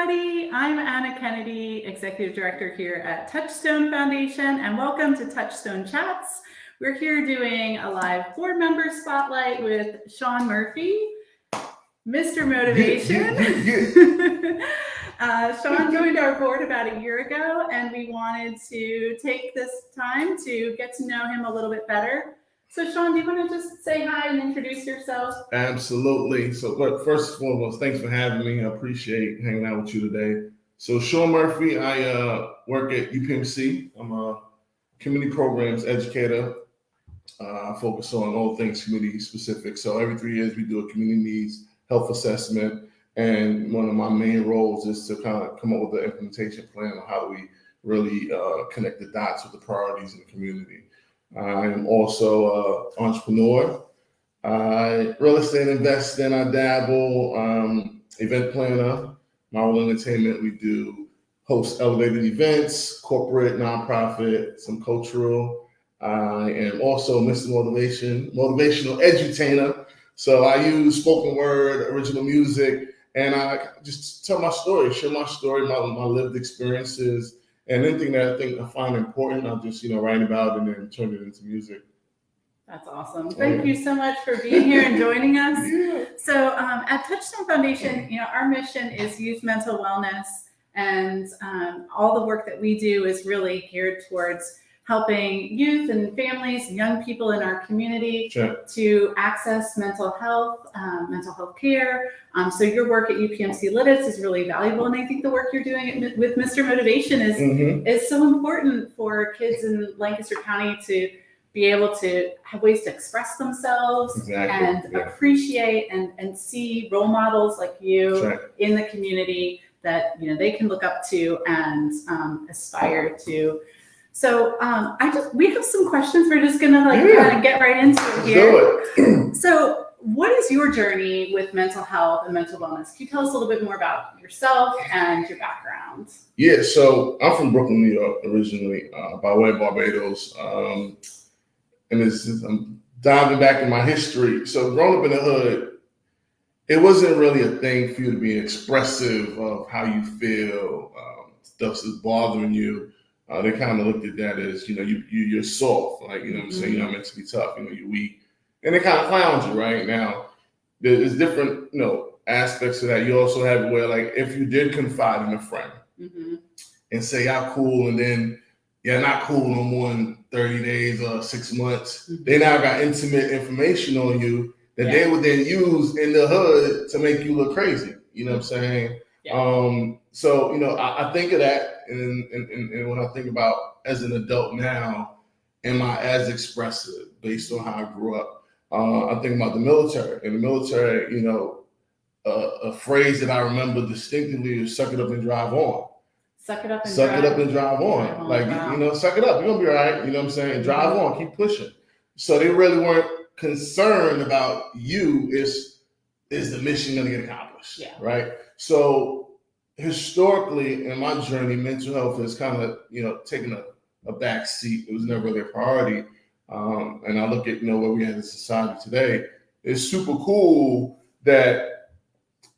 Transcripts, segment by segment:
everybody. I'm Anna Kennedy, Executive Director here at Touchstone Foundation, and welcome to Touchstone Chats. We're here doing a live board member spotlight with Shaun Murphy, Mr. Motivation. Shaun joined our board about a year ago, and we wanted to take this time to get to know him a little bit better. So Shaun, do you want to just say hi and introduce yourself? Absolutely. So look, first and foremost, thanks for having me. I appreciate hanging out with you today. So Shaun Murphy, I work at UPMC. I'm a community programs educator. I focus on all things community specific. So every 3 years we do a community needs health assessment. And one of my main roles is to kind of come up with an implementation plan on how do we really connect the dots with the priorities in the community. I am also an entrepreneur. I real estate investing, I dabble, event planner, Marvel Entertainment. We do host elevated events, corporate, nonprofit, some cultural. I am also Mr. Motivational edutainer. So I use spoken word, original music, and I just tell my story, share my story, my lived experiences. And anything that I find important, I'll just, write about and then turn it into music. That's awesome. Thank you so much for being here and joining us. Yeah. So at Touchstone Foundation, our mission is youth mental wellness, and all the work that we do is really geared towards helping youth and families and young people in our community to access mental health care. So your work at UPMC Lidditz is really valuable. And I think the work you're doing with Mr. Motivation is so important for kids in Lancaster County to be able to have ways to express themselves and appreciate and see role models like you in the community that they can look up to and aspire to. So we have some questions. We're just gonna kind of get right into it here. Do it. So what is your journey with mental health and mental wellness? Can you tell us a little bit more about yourself and your background? Yeah, so I'm from Brooklyn, New York, originally, by way of Barbados. And I'm diving back in my history. So growing up in the hood, it wasn't really a thing for you to be expressive of how you feel, stuff is bothering you. They kind of looked at that as, you're soft, like, what I'm saying, you're not meant to be tough, you're weak. And they kind of clowned you, right? Now, there's different, aspects of that. You also have where, like, if you did confide in a friend and say, I'm cool, and then you're not cool no more than 30 days or 6 months, they now got intimate information on you that they would then use in the hood to make you look crazy. You know what I'm saying? Yeah. So, I think of that. And when I think about as an adult now, am I as expressive based on how I grew up? I think about the military. In the military, a phrase that I remember distinctively is "suck it up and drive on." Suck it up and drive on. Like, suck it up. You're gonna be all right. You know what I'm saying? Drive on. Keep pushing. So they really weren't concerned about you. Is the mission gonna get accomplished? Yeah. Right. So historically, in my journey, mental health has kind of, taken a back seat. It was never really a priority. And I look at, where we are in society today. It's super cool that,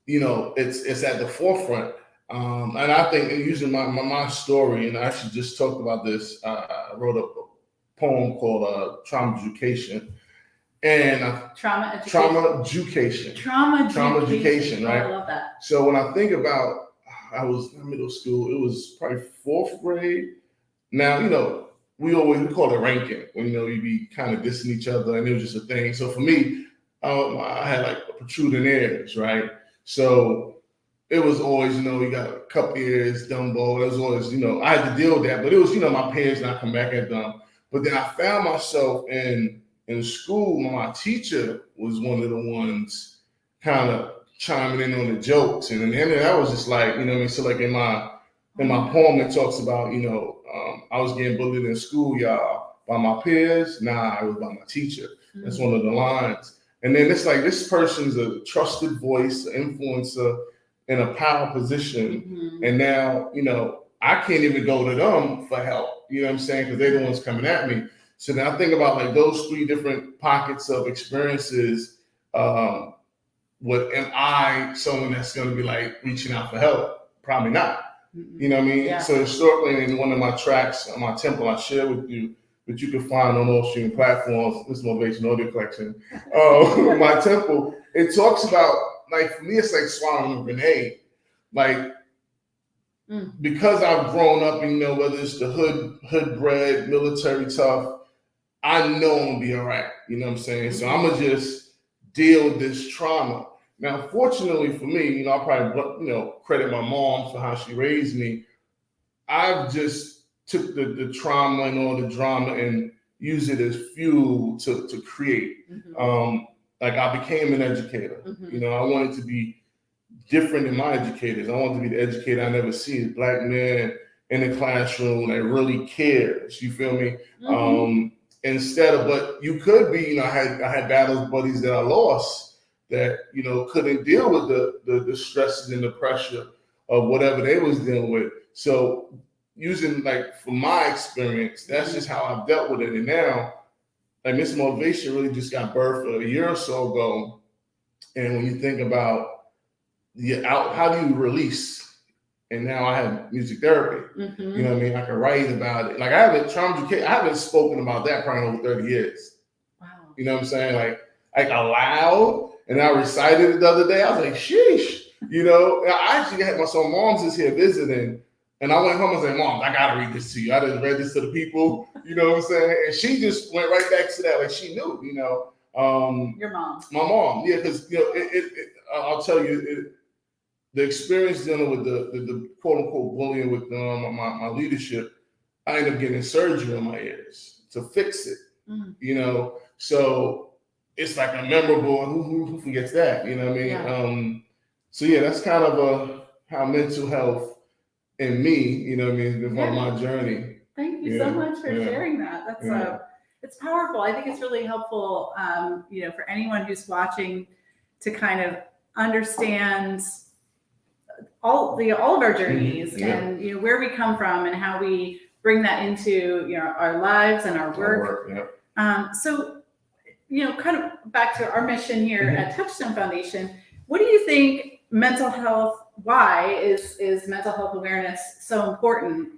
it's at the forefront. And I think using my story, and I actually just talked about this, I wrote a poem called Trauma Education. And Trauma education, right? I love that. So when I think about, I was in middle school, it was probably 4th grade. Now, we call it ranking when, you'd be kind of dissing each other, and it was just a thing. So for me, I had like protruding ears, right? So it was always, you got a cup ears, Dumbo. It was always, I had to deal with that, but it was, my peers not come back at them. But then I found myself in school, my teacher was one of the ones kind of chiming in on the jokes. And then that was just like, so like in my poem, it talks about, I was getting bullied in school, y'all, by my peers. Nah, it was by my teacher. That's one of the lines. And then it's like, this person's a trusted voice, an influencer in a power position. And now, I can't even go to them for help. You know what I'm saying? Because they're the ones coming at me. So then I think about like those 3 different pockets of experiences. What am I someone that's going to be like reaching out for help Probably not. Mm-mm. You know what I mean? Yeah. So historically, in one of my tracks on my temple, I share with you, that you can find on all streaming platforms, this Motivation Audio Collection, my temple, it talks about, like, for me, it's like swallowing a grenade. Like, because I've grown up, and, you know, whether it's the hood bred, military tough, I know I'm gonna be all right. You know what I'm saying? So I'm gonna just deal with this trauma. Now, fortunately for me, you know, I probably, you know, credit my mom for how she raised me. I've just took the trauma and all the drama and use it as fuel to create. Like, I became an educator. You know, I wanted to be different than my educators. I wanted to be the educator I never see, a black man in the classroom that really cares. You feel me? Instead of, but you could be, you know, I had battles buddies that I lost that, you know, couldn't deal with the stresses and the pressure of whatever they was dealing with. So using, like, from my experience, that's just how I've dealt with it. And now, like, Miss Motivation really just got birthed a year or so ago. And when you think about how do you release? And now I have music therapy. You know what I mean? I can write about it. Like, I haven't spoken about that probably in over 30 years. Wow. You know what I'm saying? Like aloud, and I recited it the other day. I was like, sheesh. You know, I actually had my son Mom's is here visiting, and I went home and said, Mom, I gotta read this to you. I didn't read this to the people. You know what I'm saying? And she just went right back to that, like she knew. You know, your mom. My mom, yeah, because, you know, I'll tell you. The experience dealing with the quote unquote bullying with my leadership, I ended up getting surgery on my ears to fix it. You know, so it's like a memorable. Who forgets that? You know what I mean? Yeah. So yeah, that's kind of how mental health and me, you know what I mean, has been part of my journey. Thank you so much for sharing that. That's it's powerful. I think it's really helpful, you know, for anyone who's watching to kind of understand all of our journeys and, you know, where we come from and how we bring that into, you know, our lives and our work. So, you know, kind of back to our mission here at Touchstone Foundation, what do you think mental health, why is mental health awareness so important,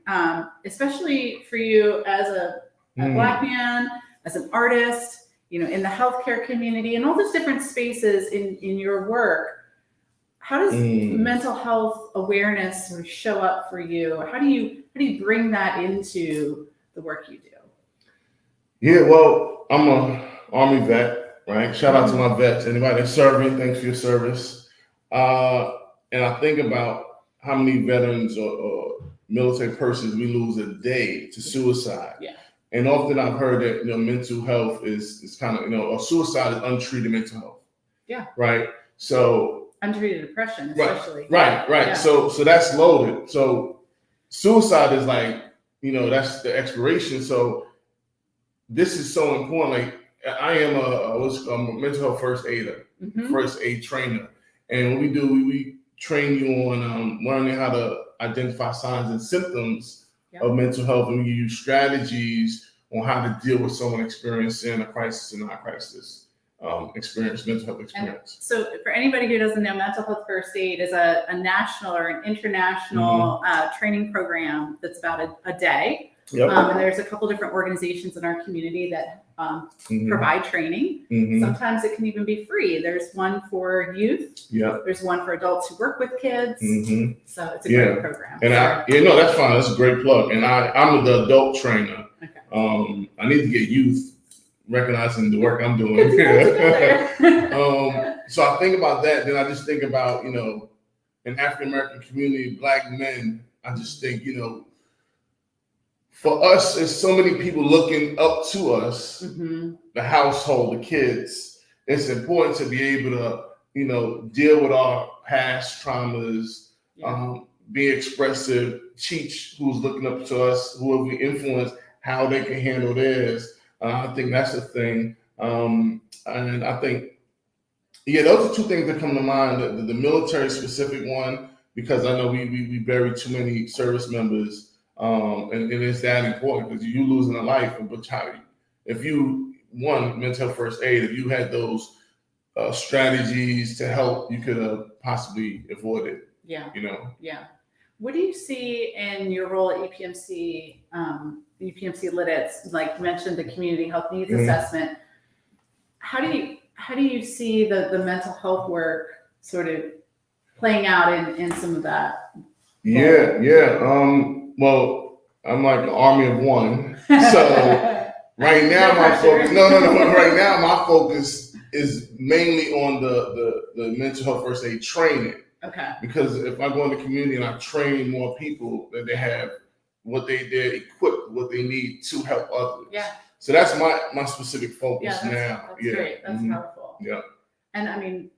especially for you as a Black man, as an artist, you know, in the healthcare community and all those different spaces in your work? How does mental health awareness sort of show up for you? How do you bring that into the work you do? Yeah, well, I'm an Army vet, right? Shout out to my vets. Anybody that's serving, thanks for your service. And I think about how many veterans or military persons we lose a day to suicide. Yeah. And often I've heard that, you know, mental health is kind of, you know, or suicide is untreated mental health. Yeah. Right. So untreated depression, especially. Right. Yeah. So that's loaded. So suicide is like, you know, that's the expiration. So this is so important. Like, I am a mental health first aider, first aid trainer. And what we do, we train you on learning how to identify signs and symptoms of mental health, and we give you strategies on how to deal with someone experiencing a crisis and not crisis. Mental health experience. And so for anybody who doesn't know, mental health first aid is a national or an international training program that's about a day. And there's a couple different organizations in our community that provide training. Sometimes it can even be free. There's one for youth. There's one for adults who work with kids. So it's a great program. And that's fine. That's a great plug. And I'm the adult trainer. Okay. I need to get youth recognizing the work I'm doing. So I think about that. Then I just think about, you know, an African American community, Black men. I just think, you know, for us, there's so many people looking up to us, the household, the kids. It's important to be able to, you know, deal with our past traumas, be expressive, teach who's looking up to us, who we influence, how they can handle theirs. I think that's the thing. And I think, those are two things that come to mind. The military specific one, because I know we bury too many service members. And it's that important because you losing a life. But if you, mental health first aid, if you had those strategies to help, you could have possibly avoided. Yeah. You know? Yeah. what do you see in your role at UPMC, Lidditz? Like you mentioned, the community health needs assessment. How do you see the mental health work sort of playing out in some of that? Well, I'm like an army of one. So right now my focus right now my focus is mainly on the mental health first aid training. Okay. Because if I go in the community and I train more people, that they have they're equipped, what they need to help others. Yeah. So that's my specific focus now. That's great. That's powerful. Yeah. And I mean,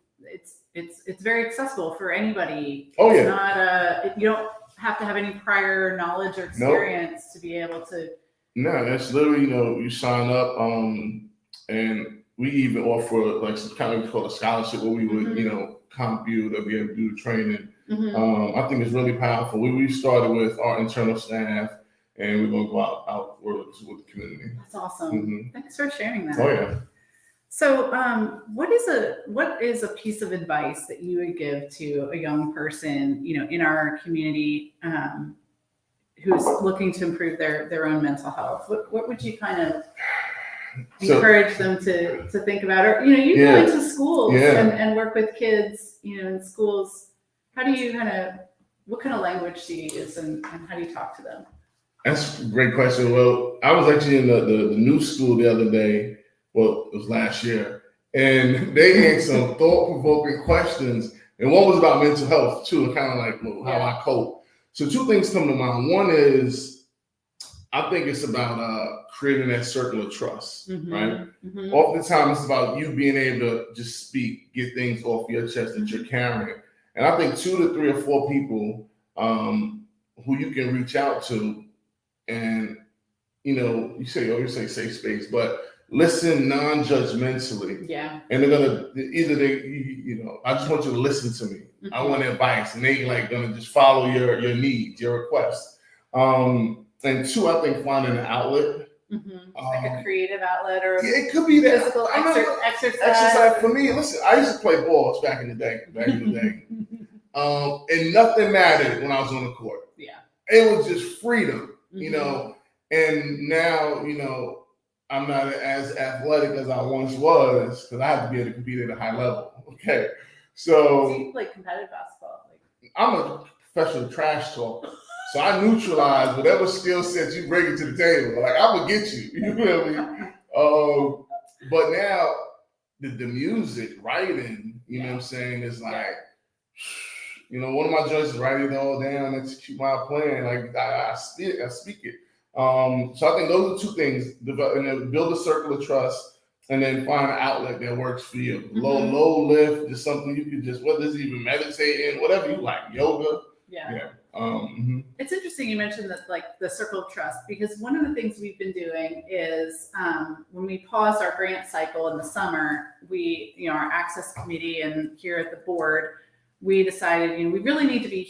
it's very accessible for anybody. Oh, it's not you don't have to have any prior knowledge or experience to be able to. No, that's literally, you sign up, and we even offer like some kind of called a scholarship where we would, comp you to be able to do the training. I think it's really powerful. We started with our internal staff, and we're going to go out work with the community. That's awesome. Thanks for sharing that. Oh yeah. So, what is a piece of advice that you would give to a young person, in our community, who's looking to improve their own mental health? What would you kind of encourage them to think about? Or you go into schools and work with kids, in schools. How do you what kind of language do you use, and how do you talk to them? That's a great question. Well, I was actually in the new school the other day. Well, it was last year, and they had some thought-provoking questions, and one was about mental health too, and kind of like how I cope. So two things come to mind. One is, I think it's about creating that circle of trust, right? Oftentimes it's about you being able to just speak, get things off your chest that you're carrying. And I think 2 to 3 or 4 people who you can reach out to, and you say safe space, but listen non-judgmentally. Yeah. And they're gonna I just want you to listen to me. I want advice, and they gonna just follow your needs, your requests. And 2, I think finding an outlet. Like a creative outlet, or it could be that physical exercise. For me, listen, I used to play balls back in the day. And nothing mattered when I was on the court. Yeah. It was just freedom, and now, I'm not as athletic as I once was, because I have to be able to compete at a high level. Okay. So you play competitive basketball? I'm a professional trash talker. So I neutralize whatever skill sets you bring to the table. I'm going to get you. You feel me? But now, the music, writing, what I'm saying, is one of my joints is writing it all down, execute my plan. I speak it. So I think those are 2 things: and then build a circle of trust, and then find an outlet that works for you. Low lift, just something you can whether it's even meditating, whatever you like, yoga. Yeah. It's interesting you mentioned that, the circle of trust, because one of the things we've been doing is when we paused our grant cycle in the summer, we, our access committee and here at the board, we decided, we really need to be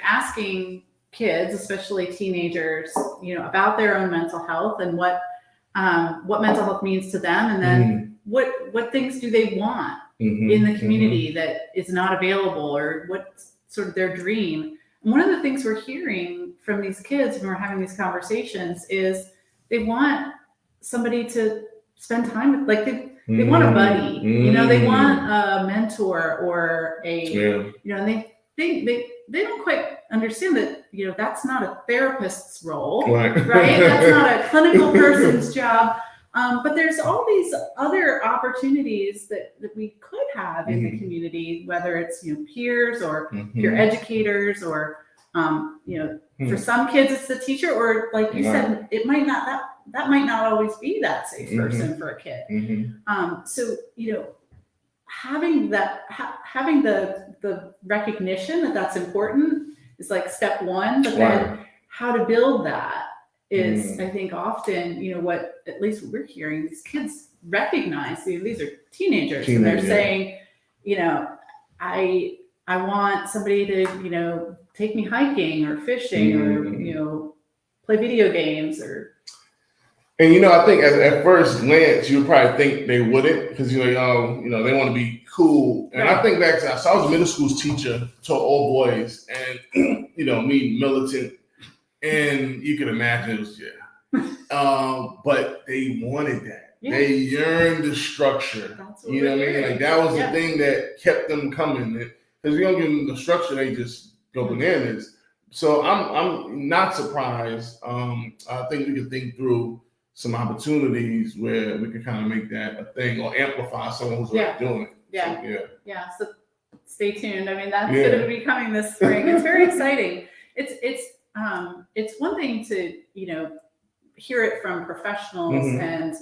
asking kids, especially teenagers, about their own mental health and what mental health means to them, and then what things do they want in the community that is not available, or what's sort of their dream. And one of the things we're hearing from these kids when we're having these conversations is they want somebody to spend time with, they want a buddy, they want a mentor or and they think they don't quite understand that, that's not a therapist's role, right? That's not a clinical person's job. But there's all these other opportunities that we could have in the community, whether it's, peers or peer educators, or, for some kids it's the teacher, or like you said, it might not, that might not always be that safe person for a kid. So, having the recognition that that's important is step 1, but then how to build that is, I think, often, what at least what we're hearing, these kids recognize, these are teenagers, and they're saying, I want somebody to, take me hiking or fishing or, play video games or. And I think at first glance you would probably think they wouldn't, because they want to be cool. And I think back to, so I was a middle school teacher, taught all boys, and me militant, and you can imagine it was but they wanted that. Yeah. They yearned the structure. You know what I mean? Like that was the thing that kept them coming. Because you don't give them the structure, they just go bananas. So I'm not surprised. I think we can think through some opportunities where we can kind of make that a thing or amplify someone who's already doing it. Yeah. So stay tuned. I mean, that's going to be coming this spring. It's very exciting. It's one thing to hear it from professionals and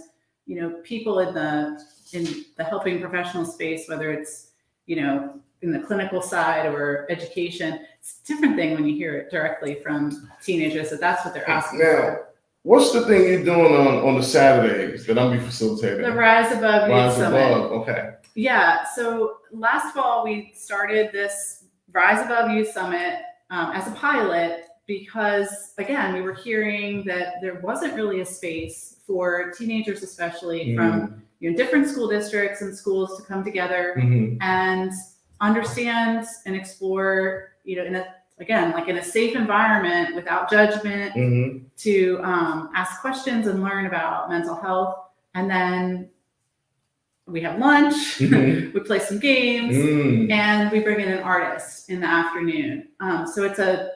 people in the helping professional space, whether it's in the clinical side or education. It's a different thing when you hear it directly from teenagers that that's what they're asking for. What's the thing you're doing on the Saturdays that I'm be facilitating? The Rise Above Youth Summit. Okay. Yeah. So last fall we started this Rise Above Youth Summit as a pilot because, again, we were hearing that there wasn't really a space for teenagers, especially from different school districts and schools, to come together and understand and explore, in a safe environment without judgment, to ask questions and learn about mental health. And then we have lunch, we play some games, and we bring in an artist in the afternoon. So it's a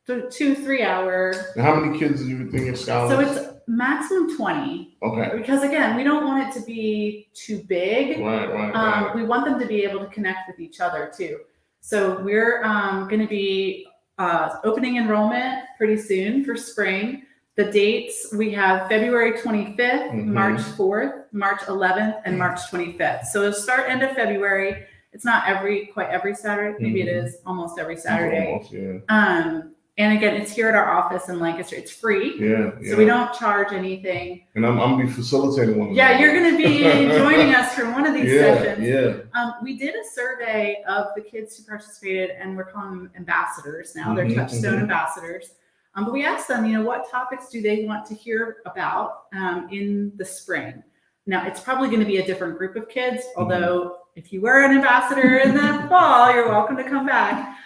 2-3 hour. And how many kids do you think are scholars? So it's maximum 20. Okay. Because again, we don't want it to be too big. Right. We want them to be able to connect with each other too. So we're going to be opening enrollment pretty soon for spring. The dates, we have February 25th, March 4th, March 11th, and March 25th. So it'll start end of February. It's not quite every Saturday. Maybe it is almost every Saturday. Almost, yeah. And again, it's here at our office in Lancaster. It's free. Yeah. So we don't charge anything. And I'm going to be facilitating one of them. Yeah, you're going to be joining us for one of these sessions. Yeah. We did a survey of the kids who participated, and we're calling them ambassadors now. They're Touchstone ambassadors. But we asked them, what topics do they want to hear about in the spring? Now, it's probably going to be a different group of kids, although if you were an ambassador in the fall, you're welcome to come back.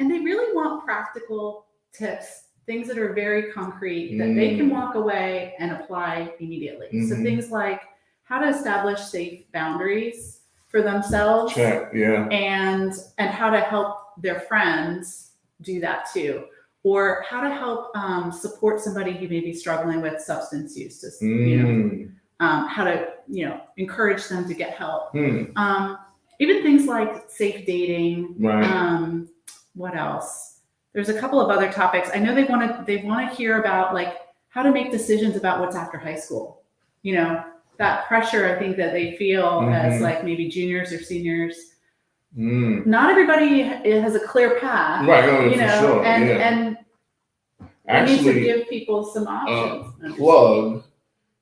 And they really want practical tips, things that are very concrete that they can walk away and apply immediately. So things like how to establish safe boundaries for themselves, and how to help their friends do that too, or how to help support somebody who may be struggling with substance use. How to encourage them to get help. Even things like safe dating. Right. What else? There's a couple of other topics. I know they want to hear about how to make decisions about what's after high school. That pressure I think that they feel as maybe juniors or seniors. Not everybody has a clear path. Right. No, for sure. And actually, we need to give people some options. Plug.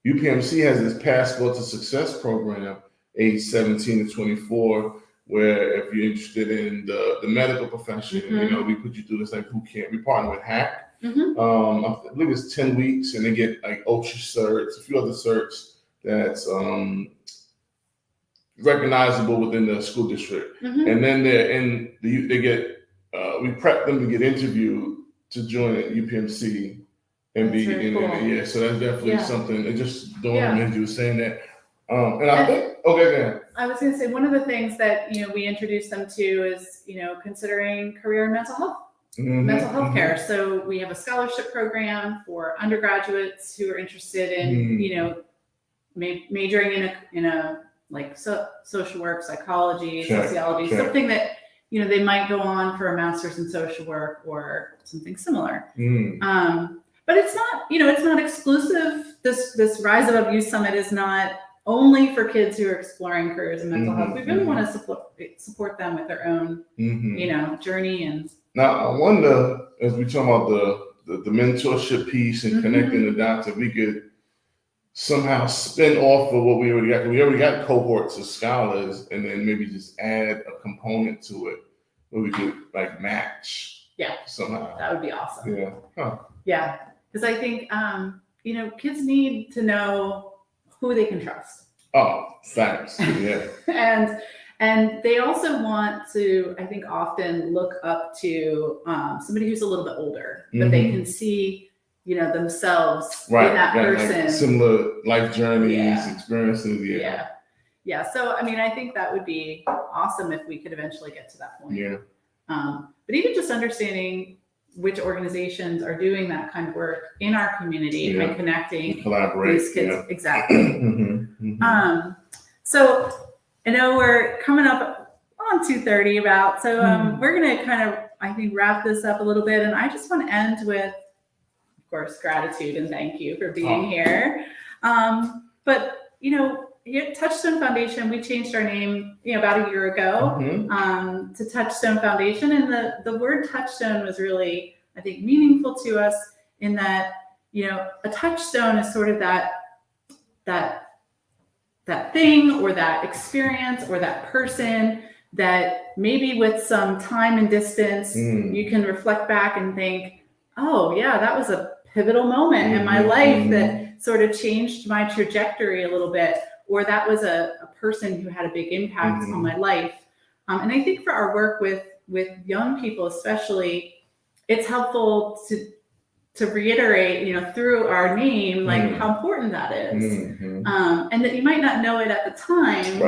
UPMC has this Passport to Success program, age 17 to 24. Where if you're interested in the medical profession, we put you through this boot camp. We partner with HACK. I believe it's 10 weeks, and they get ultra certs, a few other certs that's recognizable within the school district. And then they get we prep them to get interviewed to join at UPMC and be in there. Yeah, so that's definitely something. It just dawned on me as you were saying that. And I think I was going to say one of the things that we introduced them to is considering career in mental health, mental health care. So we have a scholarship program for undergraduates who are interested in majoring in a social work, psychology, sociology, something that they might go on for a master's in social work or something similar. But it's not it's not exclusive. This Rise Above Youth Summit is not only for kids who are exploring careers in mental health. We really want to support them with their own, journey. And now I wonder, as we talk about the mentorship piece and connecting the dots, if we could somehow spin off of what we already got. We already got cohorts of scholars, and then maybe just add a component to it where we could match. Yeah, somehow. That would be awesome. Yeah. Huh. Yeah, because I think kids need to know who they can trust. Oh, thanks. Yeah. and they also want to, I think, often look up to somebody who's a little bit older, that they can see, themselves in that person. Like similar life journeys, Yeah. experiences. Yeah. So, I think that would be awesome if we could eventually get to that point. Yeah. But even just understanding which organizations are doing that kind of work in our community and connecting these kids. Exactly. So I know we're coming up on 2:30 about, so we're going to kind of, I think, wrap this up a little bit. And I just want to end with, of course, gratitude and thank you for being here. But, here at Touchstone Foundation, we changed our name, about a year ago to Touchstone Foundation. And the word touchstone was really, I think, meaningful to us in that, a touchstone is sort of that thing or that experience or that person that maybe with some time and distance, you can reflect back and think, oh yeah, that was a pivotal moment in my life that sort of changed my trajectory a little bit, or that was a person who had a big impact on my life. And I think for our work with young people especially, it's helpful to reiterate, through our name, like how important that is. And that you might not know it at the time,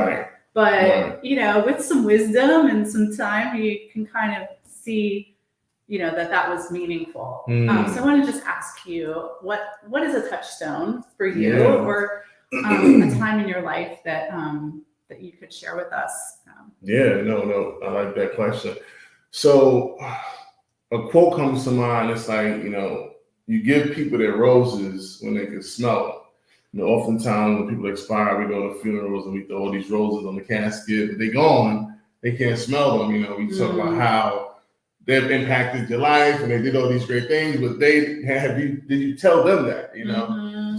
but, with some wisdom and some time, you can kind of see, that was meaningful. So I want to just ask you, what is a touchstone for you, or a time in your life that you could share with us? No, I like that question. So a quote comes to mind. It's like, you give people their roses when they can smell them. Oftentimes when people expire, we go to funerals and we throw all these roses on the casket, but they're gone. They can't smell them. We talk about how they've impacted your life and they did all these great things, but did you tell them that,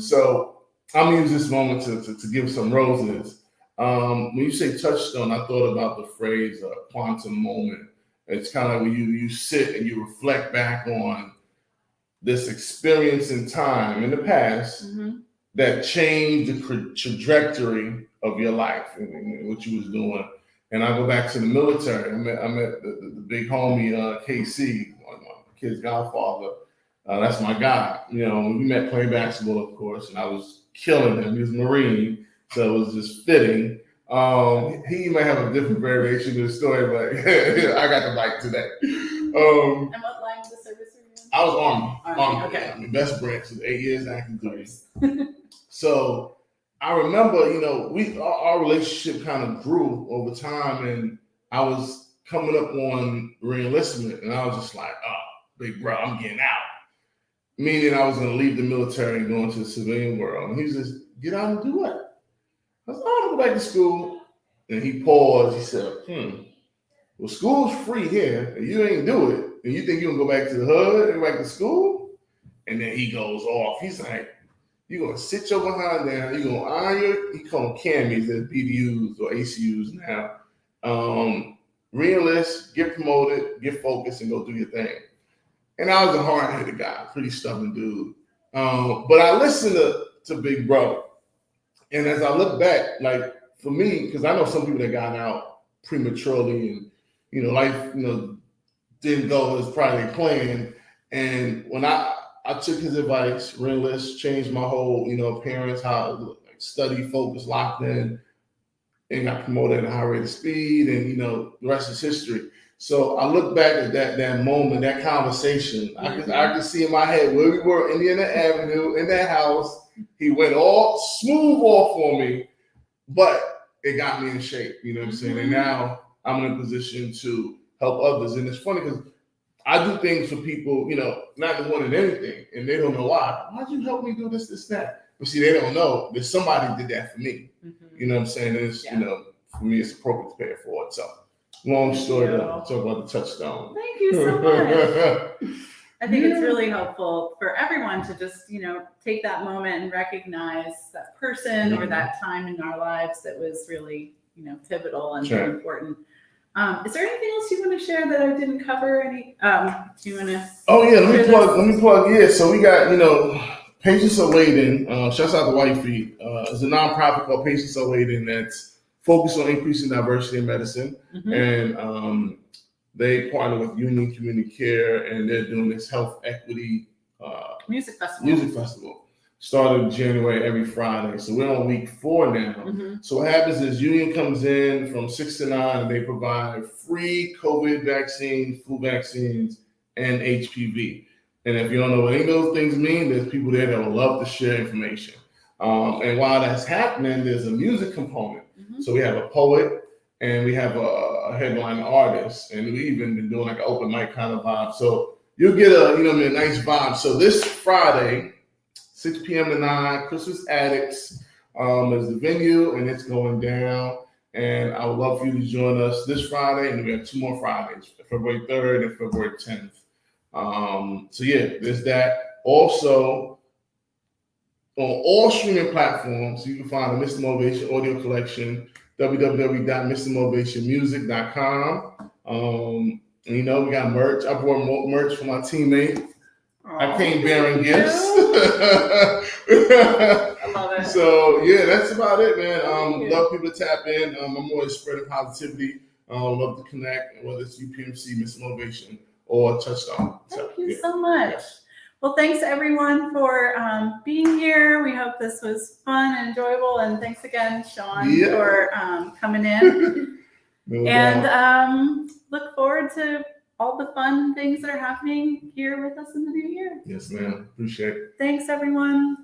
So I'm gonna use this moment to give some roses. When you say touchstone, I thought about the phrase quantum moment. It's kind of like when you sit and you reflect back on this experience in time in the past that changed the trajectory of your life and what you was doing. And I go back to the military. I met the big homie, KC, my kid's godfather. That's my guy. We met playing basketball, of course, and I was killing him. He was a Marine, so it was just fitting. He may have a different variation of the story, but I got the bike today. And what line of the service are you in? I was Army. Okay. Best branch with 8 years active duty. So I remember, our relationship kind of grew over time, and I was coming up on re-enlistment, and I was just like, oh, big bro, I'm getting out. Meaning I was going to leave the military and go into the civilian world. And he just, get out and do what? I said, I'm going to go back to school. And he paused. He said, well, school's free here, and you ain't do it. And you think you're going to go back to the hood and back to school? And then he goes off. He's like, you're going to sit your behind down. You're going to iron he call them camis, they're BDUs or ACUs now. Re-enlist, get promoted, get focused, and go do your thing. And I was a hard-headed guy, pretty stubborn dude. But I listened to Big Brother. And as I look back, like for me, because I know some people that got out prematurely and, life, didn't go as probably planned. And when I took his advice, re-enlist, changed my whole, appearance, how study, focus, locked in, and got promoted at a high rate of speed. And, the rest is history. So I look back at that moment, that conversation. I could see in my head where we were, Indiana Avenue, in that house. He went all smooth off for me, but it got me in shape. You know what I'm saying? And now I'm in a position to help others. And it's funny because I do things for people, not wanting anything, and they don't know why. Why'd you help me do this, that? But see, they don't know that somebody did that for me. You know what I'm saying? It's, for me, it's appropriate to pay it forward. So. Long story to talk about the touchstone. Thank you so much. I think it's really helpful for everyone to just, take that moment and recognize that person or that time in our lives that was really, pivotal and important. Is there anything else you want to share that I didn't cover? Do you want to? Oh yeah, let me plug. Yeah, so we got Patients Are Waiting, shouts out to Whitefeet, is a nonprofit called Patients Are Waiting that's focused on increasing diversity in medicine. And they partner with Union Community Care, and they're doing this health equity music festival. Started in January every Friday. So we're on week 4 now. So what happens is Union comes in from 6 to 9 and they provide free COVID vaccines, flu vaccines, and HPV. And if you don't know what any of those things mean, there's people there that would love to share information. And while that's happening, there's a music component. So we have a poet and we have a headline artist, and we even been doing like an open mic kind of vibe. So you'll get a nice vibe. So this Friday, 6 p.m. to 9, Christmas Addicts is the venue, and it's going down. And I would love for you to join us this Friday, and we have 2 more Fridays, February 3rd and February 10th. So yeah, there's that. Also, on all streaming platforms, you can find the Mr. Motivation audio collection, www.mrmotivationmusic.com. We got merch. I brought merch for my teammate. I came bearing gifts. I love it. So yeah, that's about it, man. Love people to tap in. I'm always spreading positivity. Love to connect, whether it's UPMC, Mr. Motivation, or Touchstone. Thank you so much. Yeah. Well, thanks everyone for being here. We hope this was fun and enjoyable. And thanks again, Shaun, for coming in. And look forward to all the fun things that are happening here with us in the new year. Yes, ma'am. Appreciate it. Thanks, everyone.